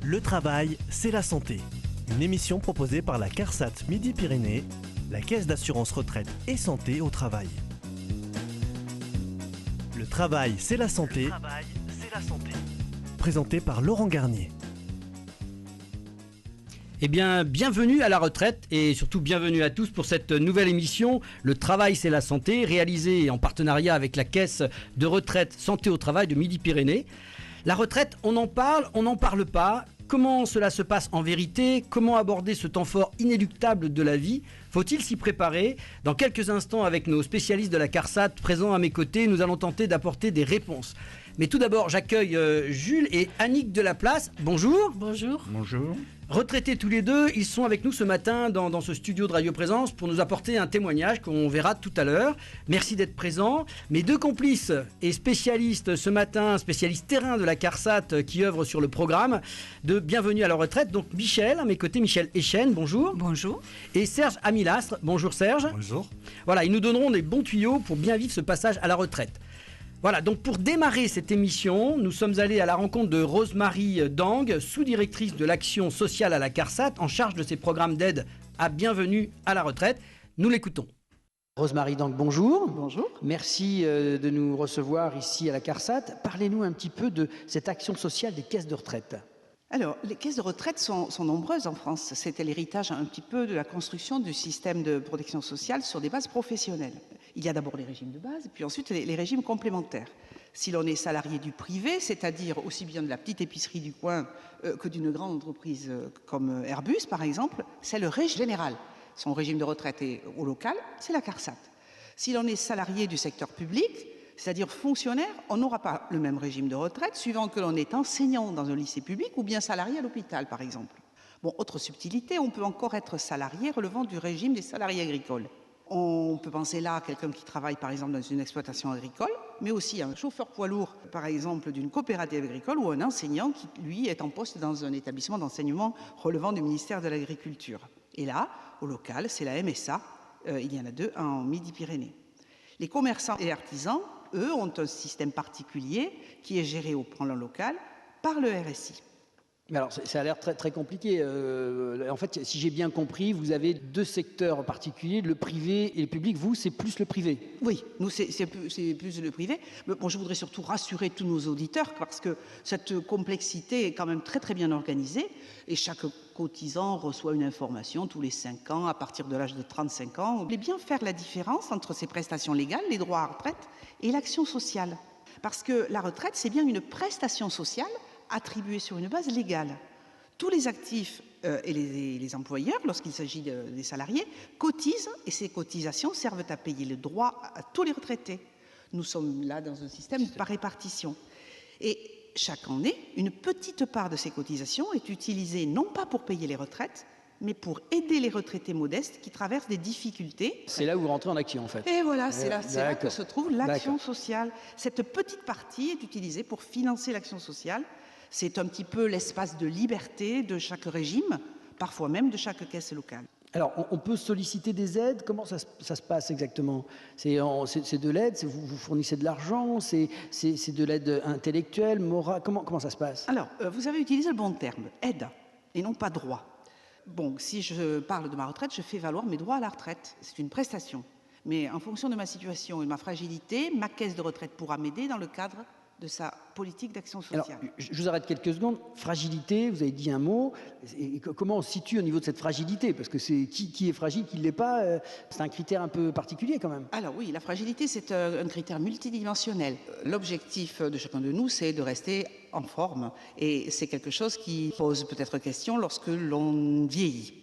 Le travail, c'est la santé. Une émission proposée par la CARSAT Midi-Pyrénées, la Caisse d'assurance retraite et santé au travail. Le travail, c'est la santé. Le travail, c'est la santé. Présenté par Laurent Garnier. Eh bien, bienvenue à la retraite et surtout bienvenue à tous pour cette nouvelle émission. Le travail, c'est la santé, réalisée en partenariat avec la Caisse de retraite santé au travail de Midi-Pyrénées. La retraite, on en parle pas. Comment cela se passe en vérité? Comment aborder ce temps fort inéluctable de la vie? Faut-il s'y préparer? Dans quelques instants, avec nos spécialistes de la CARSAT présents à mes côtés, nous allons tenter d'apporter des réponses. Mais tout d'abord, j'accueille Jules et Annick de la Place. Bonjour. Bonjour. Bonjour. Retraités tous les deux, ils sont avec nous ce matin dans ce studio de Radio Présence pour nous apporter un témoignage qu'on verra tout à l'heure. Merci d'être présents. Mes deux complices et spécialistes ce matin, spécialistes terrain de la CARSAT qui œuvrent sur le programme de Bienvenue à la retraite. Donc Michel, à mes côtés, Michel Echen, bonjour. Bonjour. Et Serge Amilastre, bonjour Serge. Bonjour. Voilà, ils nous donneront des bons tuyaux pour bien vivre ce passage à la retraite. Voilà, donc pour démarrer cette émission, nous sommes allés à la rencontre de Rosemarie Dang, sous-directrice de l'action sociale à la CARSAT, en charge de ces programmes d'aide à Bienvenue à la retraite. Nous l'écoutons. Rosemarie Dang, bonjour. Bonjour. Merci de nous recevoir ici à la CARSAT. Parlez-nous un petit peu de cette action sociale des caisses de retraite. Alors, les caisses de retraite sont nombreuses en France. C'était l'héritage un petit peu de la construction du système de protection sociale sur des bases professionnelles. Il y a d'abord les régimes de base, puis ensuite les régimes complémentaires. Si l'on est salarié du privé, c'est-à-dire aussi bien de la petite épicerie du coin que d'une grande entreprise comme Airbus, par exemple, c'est le régime général. Son régime de retraite est au local, c'est la CARSAT. Si l'on est salarié du secteur public, c'est-à-dire fonctionnaire, on n'aura pas le même régime de retraite suivant que l'on est enseignant dans un lycée public ou bien salarié à l'hôpital, par exemple. Bon, autre subtilité, on peut encore être salarié relevant du régime des salariés agricoles. On peut penser là à quelqu'un qui travaille, par exemple, dans une exploitation agricole, mais aussi à un chauffeur poids lourd, par exemple, d'une coopérative agricole ou un enseignant qui, lui, est en poste dans un établissement d'enseignement relevant du ministère de l'Agriculture. Et là, au local, c'est la MSA, il y en a deux en Midi-Pyrénées. Les commerçants et artisans, eux, ont un système particulier qui est géré au plan local par le RSI. Mais alors, ça a l'air très, très compliqué. En fait, si j'ai bien compris, vous avez deux secteurs particuliers, le privé et le public. Vous, c'est plus le privé. Oui, nous, c'est plus le privé. Mais bon, je voudrais surtout rassurer tous nos auditeurs parce que cette complexité est quand même très, très bien organisée et chaque cotisant reçoit une information tous les 5 ans à partir de l'âge de 35 ans. Vous voulez bien faire la différence entre ces prestations légales, les droits à retraite, et l'action sociale. Parce que la retraite, c'est bien une prestation sociale attribuée sur une base légale. Tous les actifs et les employeurs, lorsqu'il s'agit des salariés, cotisent et ces cotisations servent à payer le droit à tous les retraités. Nous sommes là dans un système par répartition. Et chaque année, une petite part de ces cotisations est utilisée non pas pour payer les retraites, mais pour aider les retraités modestes qui traversent des difficultés. C'est là où vous rentrez en action, en fait. Et voilà, c'est là que se trouve l'action sociale. Cette petite partie est utilisée pour financer l'action sociale. C'est un petit peu l'espace de liberté de chaque régime, parfois même de chaque caisse locale. Alors, on peut solliciter des aides. Comment ça se passe exactement? C'est de l'aide? Vous fournissez de l'argent? C'est de l'aide intellectuelle, morale? Comment ça se passe? Alors, vous avez utilisé le bon terme, aide, et non pas droit. Bon, si je parle de ma retraite, je fais valoir mes droits à la retraite. C'est une prestation. Mais en fonction de ma situation et de ma fragilité, ma caisse de retraite pourra m'aider dans le cadre de sa politique d'action sociale. Alors, je vous arrête quelques secondes. Fragilité, vous avez dit un mot. Et comment on se situe au niveau de cette fragilité? Parce que c'est qui est fragile, qui ne l'est pas, c'est un critère un peu particulier quand même. Alors oui, la fragilité, c'est un critère multidimensionnel. L'objectif de chacun de nous, c'est de rester en forme. Et c'est quelque chose qui pose peut-être question lorsque l'on vieillit.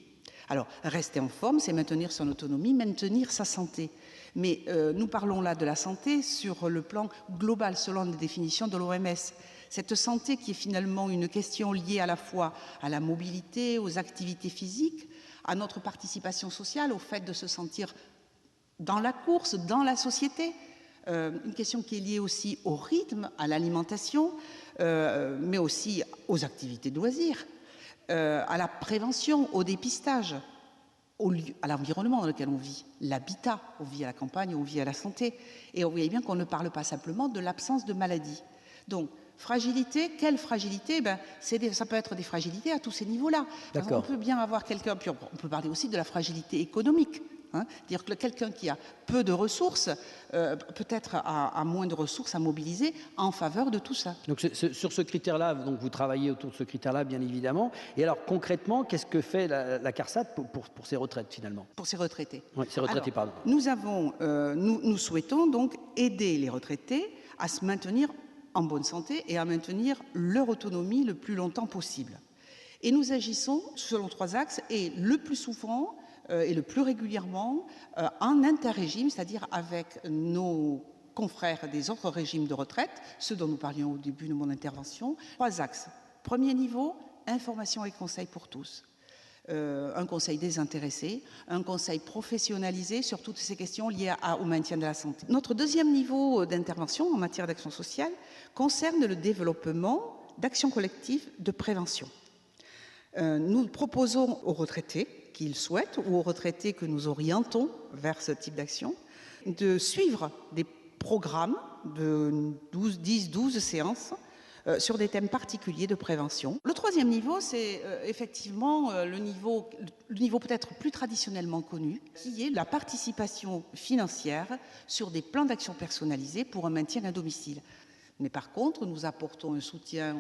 Alors, rester en forme, c'est maintenir son autonomie, maintenir sa santé. Mais nous parlons là de la santé sur le plan global, selon les définitions de l'OMS. Cette santé qui est finalement une question liée à la fois à la mobilité, aux activités physiques, à notre participation sociale, au fait de se sentir dans la course, dans la société. Une question qui est liée aussi au rythme, à l'alimentation, mais aussi aux activités de loisirs, à la prévention, au dépistage, à l'environnement dans lequel on vit, l'habitat, on vit à la campagne, on vit à la santé. Et on voit bien qu'on ne parle pas simplement de l'absence de maladie. Donc, Fragilité, quelle fragilité? Ça peut être des fragilités à tous ces niveaux-là. D'accord. On peut bien avoir quelqu'un, puis on peut parler aussi de la fragilité économique. Dire que quelqu'un qui a peu de ressources, peut-être a moins de ressources à mobiliser en faveur de tout ça. Donc sur ce critère-là, donc vous travaillez autour de ce critère-là, bien évidemment. Et alors concrètement, qu'est-ce que fait la CARSAT pour ces retraites finalement? Pour ces retraités. Oui, ces retraités, pardon. Nous souhaitons donc aider les retraités à se maintenir en bonne santé et à maintenir leur autonomie le plus longtemps possible. Et nous agissons selon 3 axes et le plus souvent et le plus régulièrement en interrégime, c'est-à-dire avec nos confrères des autres régimes de retraite, ceux dont nous parlions au début de mon intervention. 3 axes. Premier niveau, information et conseil pour tous. Un conseil désintéressé, un conseil professionnalisé sur toutes ces questions liées au maintien de la santé. Notre deuxième niveau d'intervention en matière d'action sociale concerne le développement d'actions collectives de prévention. Nous proposons aux retraités qu'ils souhaitent ou aux retraités que nous orientons vers ce type d'action de suivre des programmes de 10-12 séances sur des thèmes particuliers de prévention. Le troisième niveau, c'est effectivement le niveau peut-être plus traditionnellement connu, qui est la participation financière sur des plans d'action personnalisés pour un maintien à domicile. Mais par contre, nous apportons un soutien,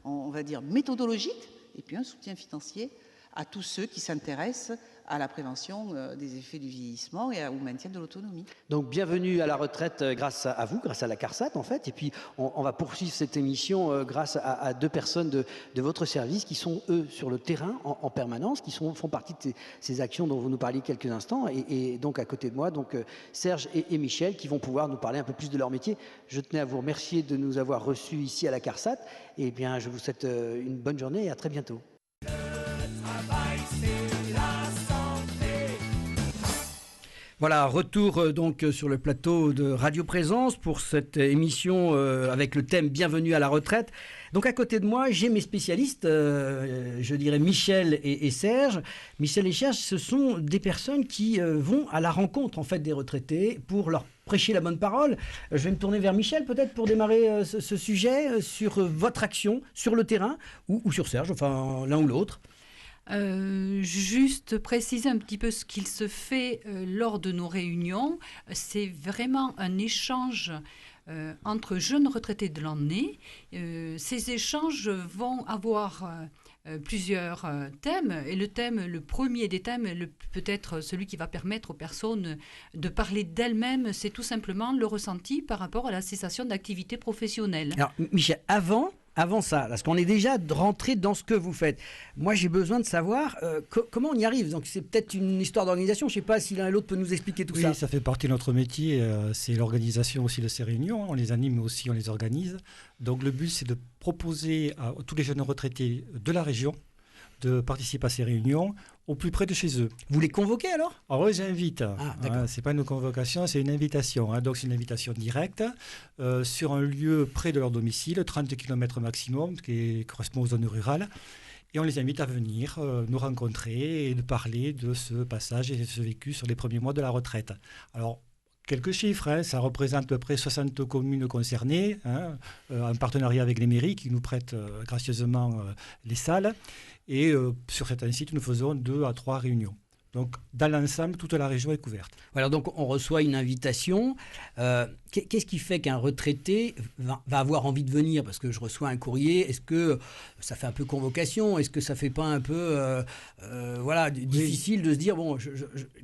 on va dire, méthodologique et puis un soutien financier à tous ceux qui s'intéressent à la prévention des effets du vieillissement et au maintien de l'autonomie. Donc bienvenue à la retraite grâce à vous, grâce à la CARSAT en fait. Et puis on va poursuivre cette émission grâce à 2 personnes de votre service qui sont eux sur le terrain en permanence, qui font partie de ces actions dont vous nous parliez quelques instants. Et donc à côté de moi, donc Serge et Michel qui vont pouvoir nous parler un peu plus de leur métier. Je tenais à vous remercier de nous avoir reçus ici à la CARSAT. Et bien je vous souhaite une bonne journée et à très bientôt. Voilà, retour donc sur le plateau de Radio Présence pour cette émission avec le thème Bienvenue à la retraite. Donc à côté de moi, j'ai mes spécialistes, je dirais Michel et Serge. Michel et Serge, ce sont des personnes qui vont à la rencontre en fait des retraités pour leur prêcher la bonne parole. Je vais me tourner vers Michel peut-être pour démarrer ce sujet sur votre action sur le terrain ou sur Serge, enfin l'un ou l'autre. Juste préciser un petit peu ce qu'il se fait lors de nos réunions. C'est vraiment un échange entre jeunes retraités de l'année. Ces échanges vont avoir plusieurs thèmes. Et le premier des thèmes, peut-être celui qui va permettre aux personnes de parler d'elles-mêmes, c'est tout simplement le ressenti par rapport à la cessation d'activité professionnelle. Alors, Michel, avant ça, parce qu'on est déjà rentré dans ce que vous faites. Moi, j'ai besoin de savoir comment on y arrive. Donc, c'est peut-être une histoire d'organisation. Je ne sais pas si l'un et l'autre peut nous expliquer tout ça. Oui, ça fait partie de notre métier. C'est l'organisation aussi de ces réunions. On les anime, mais aussi on les organise. Donc, le but, c'est de proposer à tous les jeunes retraités de la région de participer à ces réunions au plus près de chez eux. Vous les convoquez alors ? Alors, eux, j'invite. C'est pas une convocation, c'est une invitation. Donc, c'est une invitation directe sur un lieu près de leur domicile, 30 km maximum, qui correspond aux zones rurales. Et on les invite à venir nous rencontrer et de parler de ce passage et de ce vécu sur les premiers mois de la retraite. Alors, quelques chiffres, ça représente à peu près 60 communes concernées, en partenariat avec les mairies qui nous prêtent gracieusement les salles. Et sur certains sites, nous faisons 2 à 3 réunions. Donc, dans l'ensemble, toute la région est couverte. Voilà, donc on reçoit une invitation. Qu'est-ce qui fait qu'un retraité va avoir envie de venir ? Parce que je reçois un courrier. Est-ce que ça fait un peu convocation ? Est-ce que ça ne fait pas un peu difficile de se dire, bon,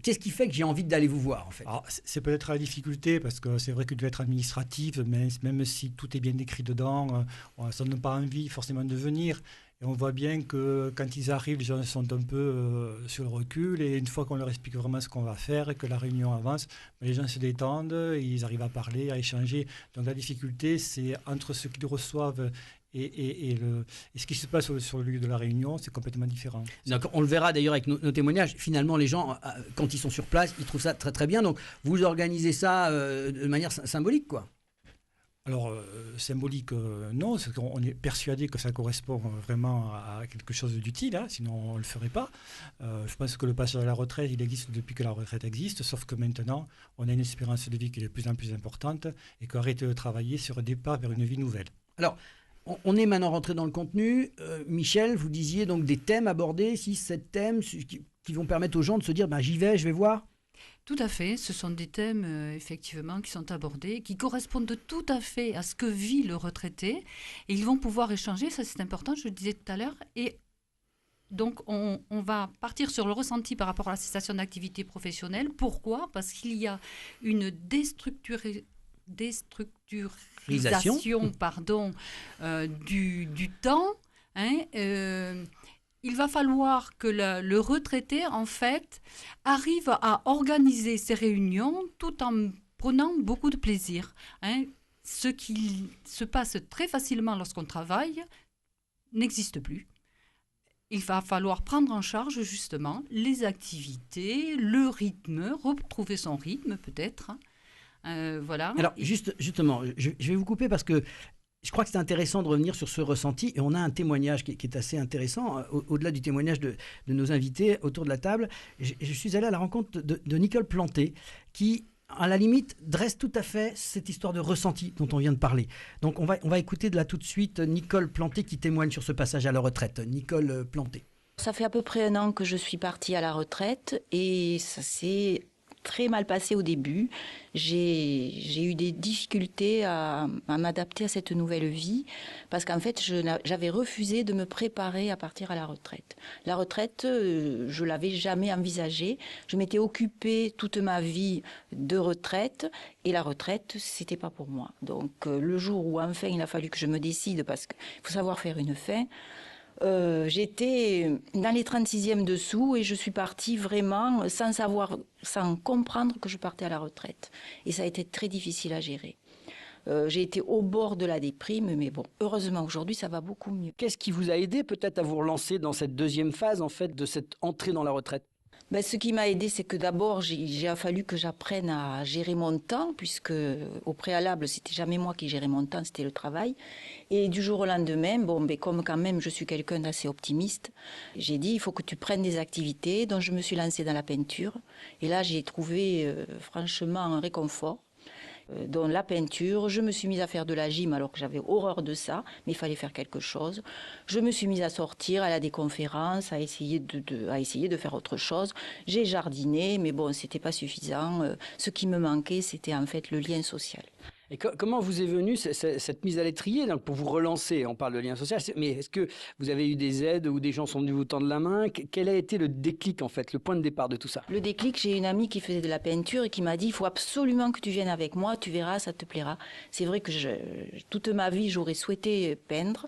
qu'est-ce qui fait que j'ai envie d'aller vous voir en fait ? Alors, c'est peut-être la difficulté, parce que c'est vrai que doit être administrative, mais même si tout est bien écrit dedans, ça ne donne pas envie forcément de venir. Et on voit bien que quand ils arrivent, les gens sont un peu sur le recul. Et une fois qu'on leur explique vraiment ce qu'on va faire et que la réunion avance, les gens se détendent, ils arrivent à parler, à échanger. Donc la difficulté, c'est entre ce qu'ils reçoivent et ce qui se passe sur le lieu de la réunion, c'est complètement différent. Donc, on le verra d'ailleurs avec nos témoignages. Finalement, les gens, quand ils sont sur place, ils trouvent ça très très bien. Donc vous organisez ça de manière symbolique, quoi. Alors, symbolique, non, c'est qu'on est persuadé que ça correspond vraiment à quelque chose d'utile, sinon on ne le ferait pas. Je pense que le passage à la retraite, il existe depuis que la retraite existe, sauf que maintenant, on a une espérance de vie qui est de plus en plus importante et qu'arrêter de travailler serait le départ vers une vie nouvelle. Alors, on est maintenant rentré dans le contenu. Michel, vous disiez donc des thèmes abordés, 6-7 thèmes qui vont permettre aux gens de se dire j'y vais, je vais voir. Tout à fait, ce sont des thèmes effectivement qui sont abordés, qui correspondent tout à fait à ce que vit le retraité. Et ils vont pouvoir échanger, ça c'est important, je le disais tout à l'heure. Et donc on va partir sur le ressenti par rapport à la cessation d'activité professionnelle. Pourquoi ? Parce qu'il y a une déstructuration du temps. Il va falloir que le retraité, en fait, arrive à organiser ses réunions tout en prenant beaucoup de plaisir. Ce qui se passe très facilement lorsqu'on travaille n'existe plus. Il va falloir prendre en charge, justement, les activités, le rythme, retrouver son rythme, peut-être. Voilà. Alors, justement, je vais vous couper parce que je crois que c'est intéressant de revenir sur ce ressenti et on a un témoignage qui est assez intéressant. Au-delà du témoignage de nos invités autour de la table, je suis allé à la rencontre de Nicole Planté qui, à la limite, dresse tout à fait cette histoire de ressenti dont on vient de parler. Donc on va écouter de là tout de suite Nicole Planté qui témoigne sur ce passage à la retraite. Nicole Planté. Ça fait à peu près 1 an que je suis partie à la retraite et ça s'est très mal passé au début. J'ai eu des difficultés à m'adapter à cette nouvelle vie parce qu'en fait, j'avais refusé de me préparer à partir à la retraite. La retraite, je l'avais jamais envisagée. Je m'étais occupée toute ma vie de retraite et la retraite, c'était pas pour moi. Donc, le jour où enfin il a fallu que je me décide parce qu'il faut savoir faire une fin, j'étais dans les 36e dessous et je suis partie vraiment sans comprendre que je partais à la retraite. Et ça a été très difficile à gérer. J'ai été au bord de la déprime, mais bon, heureusement aujourd'hui ça va beaucoup mieux. Qu'est-ce qui vous a aidé peut-être à vous relancer dans cette deuxième phase en fait de cette entrée dans la retraite ? Ce qui m'a aidé, c'est que d'abord, il a fallu que j'apprenne à gérer mon temps, puisque au préalable, c'était jamais moi qui gérais mon temps, c'était le travail. Et du jour au lendemain, comme quand même je suis quelqu'un d'assez optimiste, j'ai dit, il faut que tu prennes des activités. Donc je me suis lancée dans la peinture. Et là, j'ai trouvé franchement un réconfort. Dans la peinture, je me suis mise à faire de la gym alors que j'avais horreur de ça, mais il fallait faire quelque chose. Je me suis mise à sortir, aller à des conférences, à essayer de faire autre chose. J'ai jardiné, mais bon, c'était pas suffisant. Ce qui me manquait, c'était en fait le lien social. Et comment vous est venue cette mise à l'étrier donc pour vous relancer? On parle de lien social, mais est-ce que vous avez eu des aides ou des gens sont venus vous tendre la main? Quel a été le déclic en fait, le point de départ de tout ça? Le déclic, j'ai une amie qui faisait de la peinture et qui m'a dit, il faut absolument que tu viennes avec moi, tu verras, ça te plaira. C'est vrai que toute ma vie, j'aurais souhaité peindre.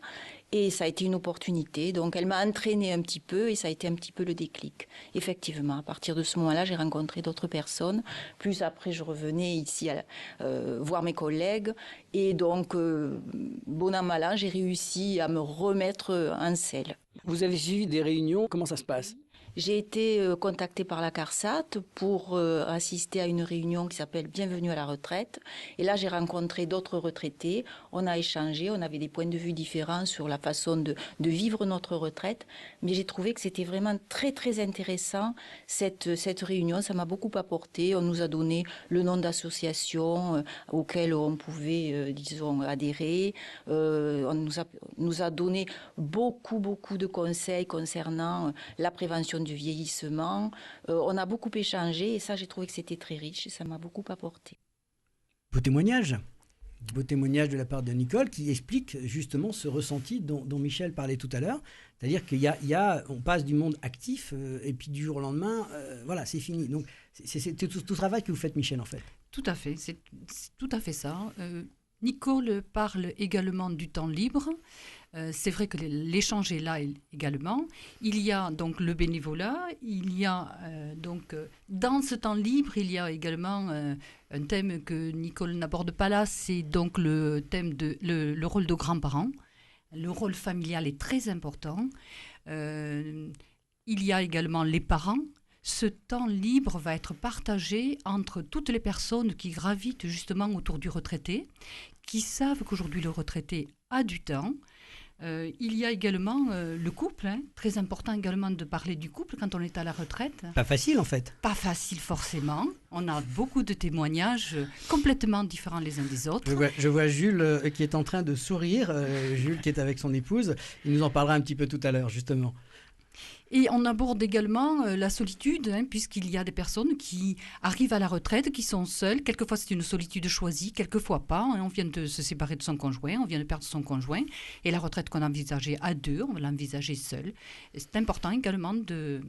Et ça a été une opportunité. Donc, elle m'a entraînée un petit peu et ça a été un petit peu le déclic. Effectivement, à partir de ce moment-là, j'ai rencontré d'autres personnes. Plus après, je revenais ici voir mes collègues. Et donc, bon an, mal an, j'ai réussi à me remettre en selle. Vous avez suivi des réunions. Comment ça se passe ? J'ai été contactée par la CARSAT pour assister à une réunion qui s'appelle Bienvenue à la retraite. Et là, j'ai rencontré d'autres retraités. On a échangé, on avait des points de vue différents sur la façon de vivre notre retraite. Mais j'ai trouvé que c'était vraiment très, très intéressant, cette réunion. Ça m'a beaucoup apporté. On nous a donné le nom d'associations auxquelles on pouvait, disons, adhérer. On nous a donné beaucoup, beaucoup de conseils concernant la prévention du vieillissement. On a beaucoup échangé et ça, j'ai trouvé que c'était très riche et ça m'a beaucoup apporté. Beau témoignage de la part de Nicole qui explique justement ce ressenti dont Michel parlait tout à l'heure. C'est-à-dire on passe du monde actif et puis du jour au lendemain, voilà, c'est fini. Donc c'est tout ce travail que vous faites, Michel, en fait. Tout à fait, c'est tout à fait ça. Nicole parle également du temps libre. C'est vrai que l'échange est là également. Il y a donc le bénévolat, il y a dans ce temps libre, il y a également un thème que Nicole n'aborde pas là, c'est donc le thème de le rôle de grands-parents. Le rôle familial est très important. Il y a également les parents. Ce temps libre va être partagé entre toutes les personnes qui gravitent justement autour du retraité, qui savent qu'aujourd'hui le retraité a du temps. Il y a également le couple, très important également de parler du couple quand on est à la retraite. Pas facile en fait. Pas facile forcément, on a beaucoup de témoignages complètement différents les uns des autres. Je vois Jules qui est en train de sourire, Jules qui est avec son épouse, il nous en parlera un petit peu tout à l'heure justement. Et on aborde également la solitude, puisqu'il y a des personnes qui arrivent à la retraite, qui sont seules. Quelquefois, c'est une solitude choisie, quelquefois pas. On vient de se séparer de son conjoint, on vient de perdre son conjoint. Et la retraite qu'on envisageait à deux, on va l'envisager seule. C'est important également de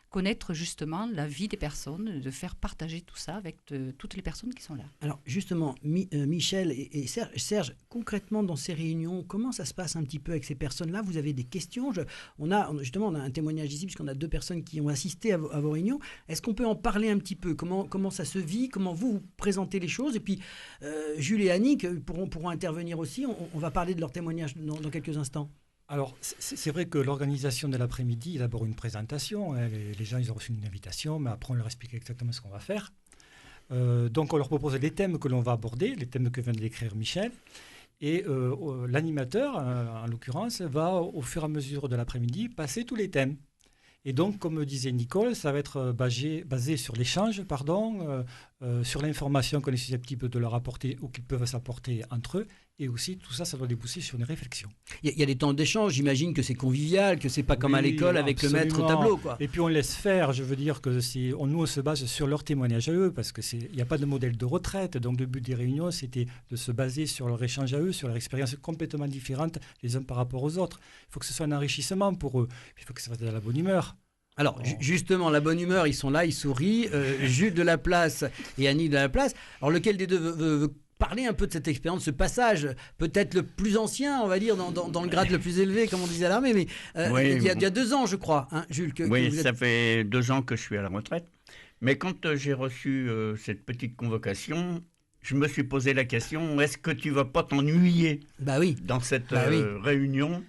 connaître justement la vie des personnes, de faire partager tout ça avec toutes les personnes qui sont là. Alors justement, Michel et Serge, concrètement dans ces réunions, comment ça se passe un petit peu avec ces personnes-là? Vous avez des questions? On a un témoignage ici, puisqu'on a 2 personnes qui ont assisté à vos réunions. Est-ce qu'on peut en parler un petit peu? Comment ça se vit? Comment vous présentez les choses? Et puis, Jules et Annick pourront intervenir aussi. On va parler de leur témoignage dans quelques instants. Alors, c'est vrai que l'organisation de l'après-midi, il y a d'abord une présentation. Les gens, ils ont reçu une invitation, mais après, on leur explique exactement ce qu'on va faire. Donc, on leur propose les thèmes que l'on va aborder, les thèmes que vient de décrire Michel. Et l'animateur, en l'occurrence, va, au fur et à mesure de l'après-midi, passer tous les thèmes. Et donc, comme disait Nicole, ça va être basé sur l'échange, sur l'information qu'on est susceptible de leur apporter ou qu'ils peuvent s'apporter entre eux. Et aussi, tout ça, ça doit déboucher sur une réflexion. Il y a des temps d'échange, j'imagine que c'est convivial, que c'est pas comme à l'école avec le maître tableau, quoi. Et puis on laisse faire, je veux dire que nous on se base sur leur témoignage à eux, parce qu'il n'y a pas de modèle de retraite, donc le but des réunions c'était de se baser sur leur échange à eux, sur leur expérience complètement différente les uns par rapport aux autres. Il faut que ce soit un enrichissement pour eux, il faut que ça fasse de la bonne humeur. Alors, justement, la bonne humeur, ils sont là, ils sourient, Jules de la Place et Annie de la Place. Alors, lequel des deux veut parler un peu de cette expérience, ce passage, peut-être le plus ancien, on va dire, dans le grade le plus élevé, comme on disait à l'armée, mais il y a 2 ans, je crois, hein, Jules. Oui, ça fait 2 ans que je suis à la retraite. Mais quand j'ai reçu cette petite convocation, je me suis posé la question, est-ce que tu ne vas pas t'ennuyer dans cette réunion?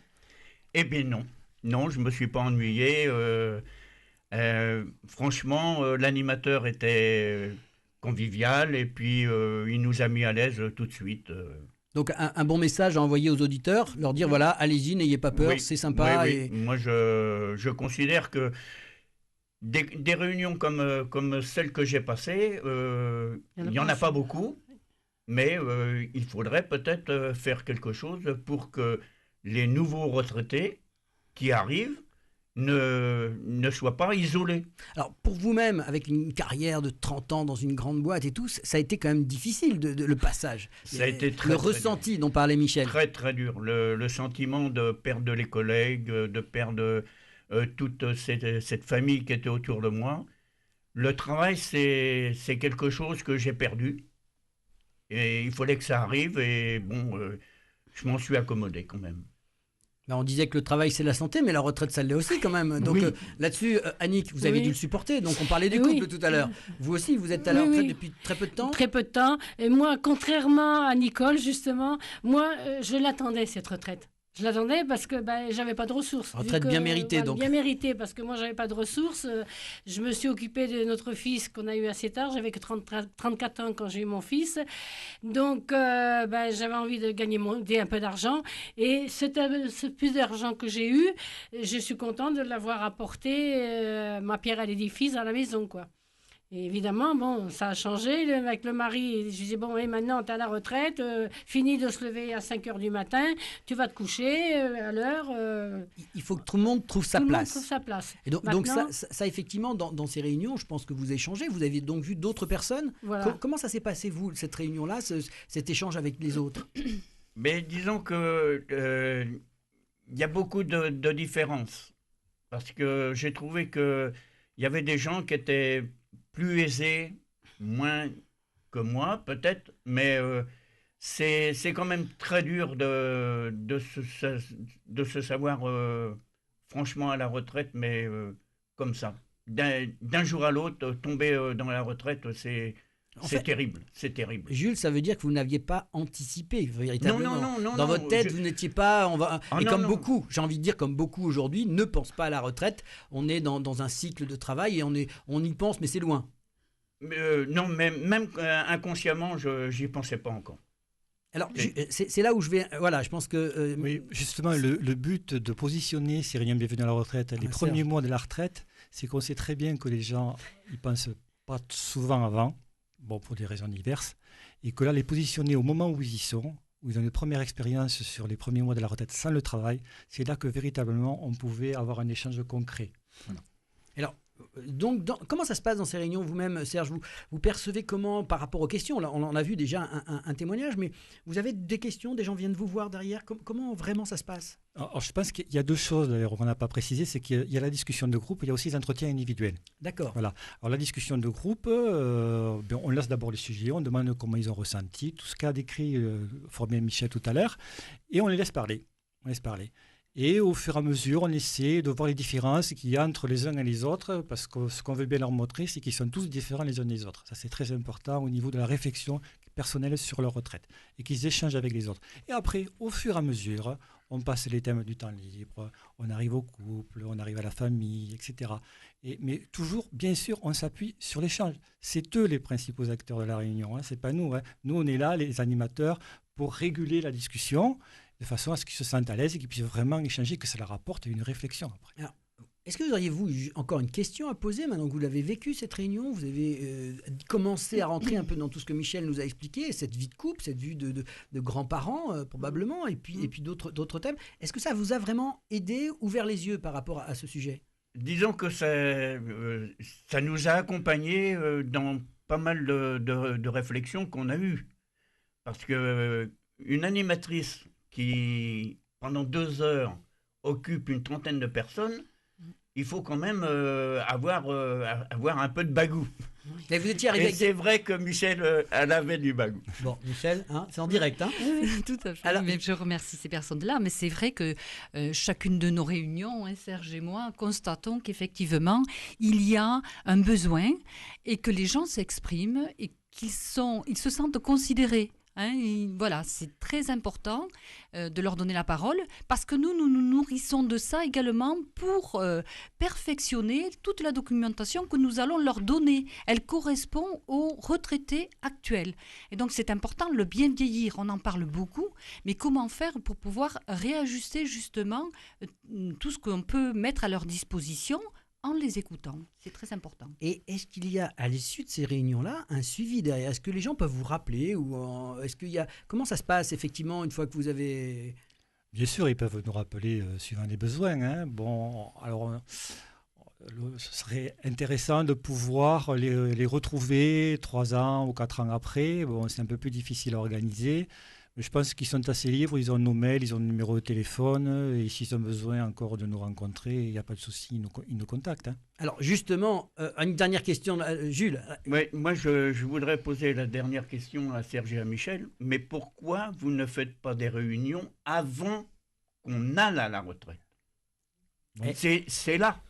Eh bien non. Non, je ne me suis pas ennuyé. Franchement, l'animateur était convivial et puis il nous a mis à l'aise tout de suite. Donc un bon message à envoyer aux auditeurs, leur dire voilà, allez-y, n'ayez pas peur, c'est sympa. Oui. Et... Moi, je considère que des réunions comme celle que j'ai passée, il n'y en a pas beaucoup, mais il faudrait peut-être faire quelque chose pour que les nouveaux retraités qui arrivent ne soient pas isolés. Alors, pour vous-même, avec une carrière de 30 ans dans une grande boîte et tout, ça a été quand même difficile, le passage. Ça a été très, le très ressenti dur. Dont parlait Michel. Très, très dur. Le sentiment de perdre les collègues, de perdre toute cette famille qui était autour de moi. Le travail, c'est quelque chose que j'ai perdu. Et il fallait que ça arrive. Et bon, je m'en suis accommodé quand même. On disait que le travail, c'est la santé, mais la retraite, ça l'est aussi quand même. Donc là-dessus, Annick, vous avez dû le supporter. Donc on parlait du couple tout à l'heure. Vous aussi, vous êtes à la retraite depuis très peu de temps. Très peu de temps. Et moi, contrairement à Nicole, justement, je l'attendais, cette retraite. Je l'attendais parce que j'avais pas de ressources. Retraite bien méritée, donc. Bien méritée, parce que moi, j'avais pas de ressources. Je me suis occupée de notre fils qu'on a eu assez tard. J'avais que 34 ans quand j'ai eu mon fils. Donc, j'avais envie de gagner un peu d'argent. Et ce plus d'argent que j'ai eu, je suis contente de l'avoir apporté, ma pierre à l'édifice, à la maison, quoi. Et évidemment, ça a changé avec le mari. Je disais, maintenant, tu es à la retraite, fini de se lever à 5 h du matin, tu vas te coucher à l'heure. Il faut que tout le monde trouve sa place. Trouve sa place. Et donc ça, effectivement, dans ces réunions, je pense que vous échangez. Vous avez donc vu d'autres personnes. Voilà. Comment ça s'est passé, vous, cette réunion-là, cet échange avec les autres? Mais disons que y a beaucoup de différences. Parce que j'ai trouvé qu'il y avait des gens qui étaient plus aisés, moins que moi peut-être, mais c'est quand même très dur de se savoir franchement à la retraite, mais comme ça. D'un jour à l'autre, tomber dans la retraite, c'est terrible, c'est terrible. Jules, ça veut dire que vous n'aviez pas anticipé véritablement. Non. Dans votre tête, vous n'étiez pas... beaucoup, j'ai envie de dire comme beaucoup aujourd'hui, ne pensent pas à la retraite. On est dans un cycle de travail et on y pense, mais c'est loin. Non, mais même inconsciemment, je n'y pensais pas encore. Alors, c'est là où je vais... Voilà, je pense que... Oui, justement, le but de positionner ces réunions bienvenue à la retraite, les premiers mois de la retraite, c'est qu'on sait très bien que les gens ils pensent pas souvent avant, bon, pour des raisons diverses, et que là, les positionner au moment où ils y sont, où ils ont une première expérience sur les premiers mois de la retraite sans le travail, c'est là que véritablement on pouvait avoir un échange concret. Voilà. Alors, donc, comment ça se passe dans ces réunions vous-même, Serge, vous percevez comment par rapport aux questions? Là, on en a vu déjà un témoignage, mais vous avez des questions, des gens viennent vous voir derrière. Comment vraiment ça se passe? Alors, je pense qu'il y a deux choses d'ailleurs qu'on n'a pas précisé, c'est qu'il y a la discussion de groupe, il y a aussi les entretiens individuels. D'accord. Voilà. Alors la discussion de groupe, on laisse d'abord les sujets, on demande comment ils ont ressenti, tout ce qu'a décrit Fabien Michel tout à l'heure, et on les laisse parler. Et au fur et à mesure, on essaie de voir les différences qu'il y a entre les uns et les autres, parce que ce qu'on veut bien leur montrer, c'est qu'ils sont tous différents les uns des autres. Ça, c'est très important au niveau de la réflexion personnelle sur leur retraite, et qu'ils échangent avec les autres. Et après, au fur et à mesure, on passe les thèmes du temps libre, on arrive au couple, on arrive à la famille, etc. Mais toujours, bien sûr, on s'appuie sur l'échange. C'est eux les principaux acteurs de la réunion, ce n'est pas nous. Nous, on est là, les animateurs, pour réguler la discussion, de façon à ce qu'ils se sentent à l'aise et qu'ils puissent vraiment échanger, que ça leur apporte une réflexion après. Alors, est-ce que vous auriez-vous encore une question à poser maintenant que vous l'avez vécu, cette réunion? Vous avez commencé à rentrer un peu dans tout ce que Michel nous a expliqué, cette vie de couple, cette vie de grands-parents probablement, et puis d'autres thèmes. Est-ce que ça vous a vraiment aidé, ouvert les yeux par rapport à ce sujet? Disons que ça nous a accompagnés dans pas mal de réflexions qu'on a eues. Parce qu'une animatrice qui, pendant 2 heures, occupe une trentaine de personnes, il faut quand même avoir un peu de bagou. Mais vous étiez arrivé Et c'est vrai que Michel, elle avait du bagou. Bon, Michel, c'est en direct. Oui, tout à fait. Alors, mais je remercie ces personnes-là. Mais c'est vrai que chacune de nos réunions, Serge et moi, constatons qu'effectivement, il y a un besoin et que les gens s'expriment et qu'ils se sentent considérés. Voilà, c'est très important de leur donner la parole parce que nous nous nourrissons de ça également pour perfectionner toute la documentation que nous allons leur donner. Elle correspond aux retraités actuels. Et donc c'est important, le bien vieillir, on en parle beaucoup, mais comment faire pour pouvoir réajuster justement tout ce qu'on peut mettre à leur disposition en les écoutant. C'est très important. Et est-ce qu'il y a, à l'issue de ces réunions-là, un suivi derrière? Est-ce que les gens peuvent vous rappeler est-ce qu'il y a, comment ça se passe effectivement une fois que vous avez... Bien sûr, ils peuvent nous rappeler suivant les besoins. Bon, alors, ce serait intéressant de pouvoir les retrouver 3 ans ou 4 ans après. Bon, c'est un peu plus difficile à organiser. Je pense qu'ils sont assez libres, ils ont nos mails, ils ont le numéro de téléphone, et s'ils ont besoin encore de nous rencontrer, il n'y a pas de souci, ils nous contactent. Alors justement, une dernière question, Jules. Oui, moi je voudrais poser la dernière question à Serge et à Michel, mais pourquoi vous ne faites pas des réunions avant qu'on aille à la retraite? C'est là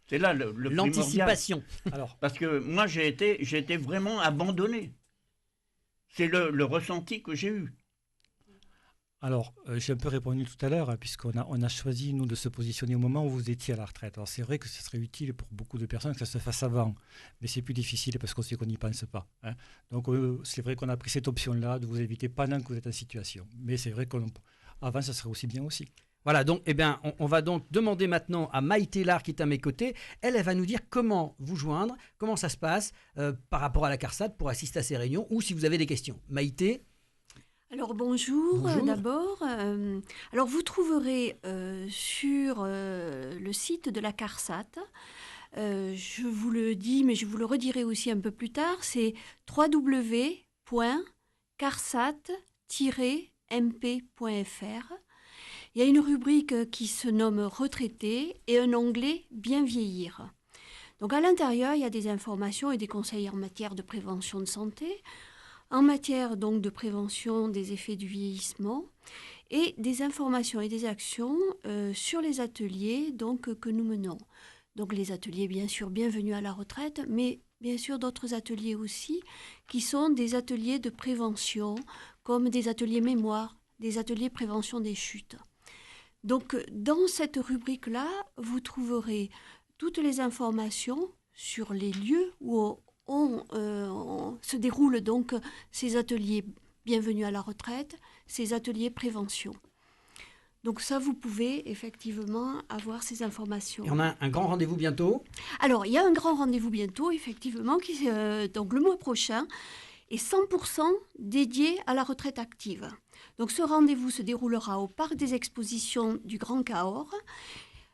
le l'anticipation. Alors, parce que moi j'ai été vraiment abandonné. C'est le ressenti que j'ai eu. Alors, j'ai un peu répondu tout à l'heure, puisqu'on a choisi, nous, de se positionner au moment où vous étiez à la retraite. Alors, c'est vrai que ce serait utile pour beaucoup de personnes que ça se fasse avant, mais c'est plus difficile parce qu'on sait qu'on n'y pense pas. Donc, c'est vrai qu'on a pris cette option-là de vous éviter pendant que vous êtes en situation. Mais c'est vrai qu'avant, ça serait aussi bien aussi. Voilà, donc on va donc demander maintenant à Maïté Lard qui est à mes côtés. Elle va nous dire comment vous joindre, comment ça se passe par rapport à la CARSAT pour assister à ces réunions ou si vous avez des questions. Maïté. Alors bonjour. D'abord. Alors vous trouverez sur le site de la CARSAT, je vous le dis, mais je vous le redirai aussi un peu plus tard, c'est www.carsat-mp.fr. Il y a une rubrique qui se nomme Retraités et un onglet Bien vieillir. Donc à l'intérieur, il y a des informations et des conseils en matière de prévention de santé, en matière donc de prévention des effets du vieillissement et des informations et des actions sur les ateliers donc, que nous menons. Donc les ateliers bien sûr bienvenue à la retraite, mais bien sûr d'autres ateliers aussi qui sont des ateliers de prévention comme des ateliers mémoire, des ateliers prévention des chutes. Donc dans cette rubrique-là, vous trouverez toutes les informations sur les lieux où se déroulent donc ces ateliers Bienvenue à la retraite, ces ateliers prévention. Donc ça, vous pouvez effectivement avoir ces informations. Et on a un grand rendez-vous bientôt. Alors, il y a un grand rendez-vous bientôt, effectivement, donc le mois prochain, est 100% dédié à la retraite active. Donc ce rendez-vous se déroulera au Parc des Expositions du Grand Cahors.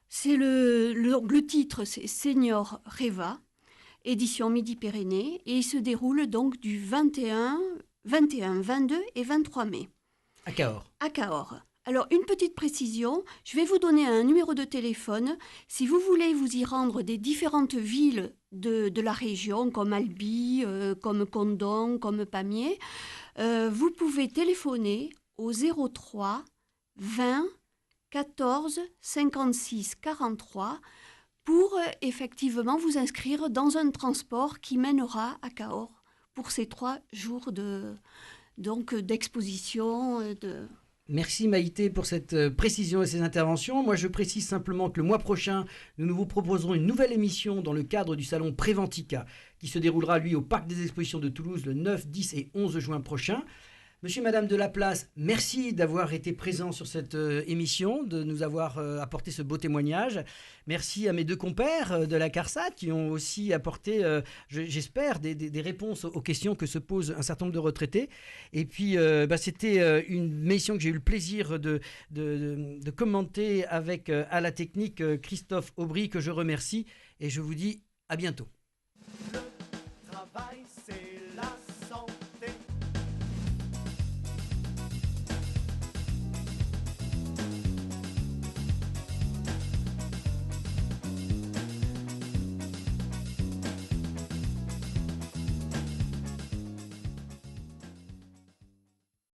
C'est le titre, c'est Senior Reva, édition Midi-Pyrénées, et il se déroule donc du 21, 22 et 23 mai. À Cahors. À Cahors. Alors, une petite précision, je vais vous donner un numéro de téléphone. Si vous voulez vous y rendre des différentes villes de la région, comme Albi, comme Condom, comme Pamiers, vous pouvez téléphoner au 03 20 14 56 43 pour effectivement vous inscrire dans un transport qui mènera à Cahors pour ces 3 jours d'exposition. Merci Maïté pour cette précision et ces interventions. Moi, je précise simplement que le mois prochain, nous vous proposerons une nouvelle émission dans le cadre du salon Préventica qui se déroulera, lui, au Parc des Expositions de Toulouse le 9, 10 et 11 juin prochain. Monsieur et Madame de Laplace, merci d'avoir été présents sur cette émission, de nous avoir apporté ce beau témoignage. Merci à mes 2 compères de la CARSAT qui ont aussi apporté, j'espère, des réponses aux questions que se posent un certain nombre de retraités. Et puis, c'était une émission que j'ai eu le plaisir de commenter avec à la technique Christophe Aubry, que je remercie. Et je vous dis à bientôt.